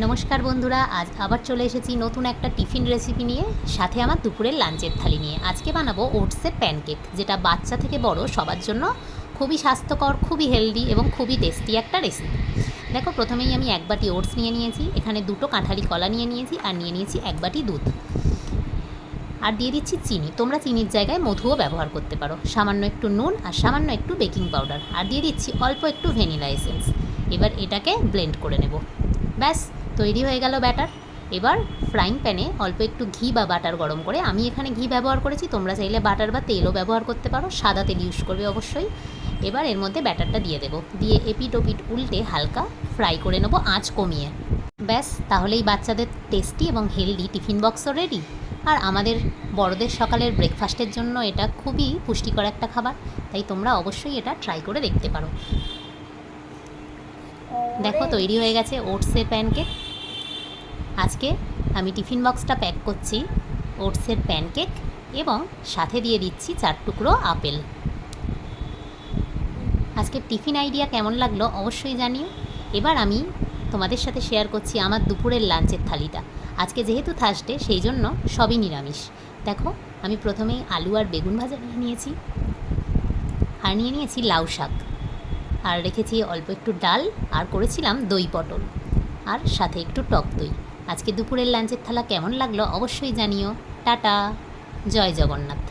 নমস্কার বন্ধুরা, আজ আবার চলে এসেছি নতুন একটা টিফিন রেসিপি নিয়ে, সাথে আমার দুপুরের লাঞ্চের থালি নিয়ে। আজকে বানাবো ওটসের প্যানকেক, যেটা বাচ্চা থেকে বড় সবার জন্য খুবই স্বাস্থ্যকর, খুবই হেলদি এবং খুবই টেস্টি একটা রেসিপি। দেখো, প্রথমেই আমি এক বাটি ওটস নিয়ে নিয়েছি, এখানে দুটো কাঁঠালি কলা নিয়ে নিয়েছি, আর নিয়ে নিয়েছি এক বাটি দুধ, আর দিয়ে দিচ্ছি চিনি। তোমরা চিনির জায়গায় মধুও ব্যবহার করতে পারো। সামান্য একটু নুন আর সামান্য একটু বেকিং পাউডার, আর দিয়ে দিচ্ছি অল্প একটু ভ্যানিলা এসেন্স। এবার এটাকে ব্লেন্ড করে নেব। ব্যাস, তৈরি হয়ে গেল ব্যাটার। এবার ফ্রাইং প্যানে অল্প একটু ঘি বা বাটার গরম করে, আমি এখানে ঘি ব্যবহার করেছি, তোমরা চাইলে বাটার বা তেলও ব্যবহার করতে পারো, সাদা তেল ইউজ করবে অবশ্যই। এবার এর মধ্যে ব্যাটারটা দিয়ে দেবো, দিয়ে এপিট ওপিট উল্টে হালকা ফ্রাই করে নেবো আঁচ কমিয়ে। ব্যাস, তাহলেই বাচ্চাদের টেস্টি এবং হেলদি টিফিন বক্সও রেডি। আর আমাদের বড়দের সকালের ব্রেকফাস্টের জন্য এটা খুবই পুষ্টিকর একটা খাবার, তাই তোমরা অবশ্যই এটা ট্রাই করে দেখতে পারো। দেখো, তৈরি হয়ে গেছে ওটসের প্যানকেক। আজকে আমি টিফিন বক্সটা প্যাক করছি ওটসের প্যানকেক, এবং সাথে দিয়ে দিচ্ছি 4 টুকরো আপেল। আজকে টিফিন আইডিয়া কেমন লাগলো অবশ্যই জানিও। এবার আমি তোমাদের সাথে শেয়ার করছি আমার দুপুরের লাঞ্চের থালিটা। আজকে যেহেতু থার্সডে, সেই জন্য সবই নিরামিষ। দেখো, আমি প্রথমেই আলু আর বেগুন ভাজা নিয়ে নিয়েছি, আর নিয়ে নিয়েছি লাউ শাক, আর রেখেছি অল্প একটু ডাল, আর করেছিলাম দই পটল, আর সাথে একটু টক দই। আজকে দুপুরের লাঞ্চের থালা কেমন লাগলো অবশ্যই জানিও। টাটা, জয় জগন্নাথ।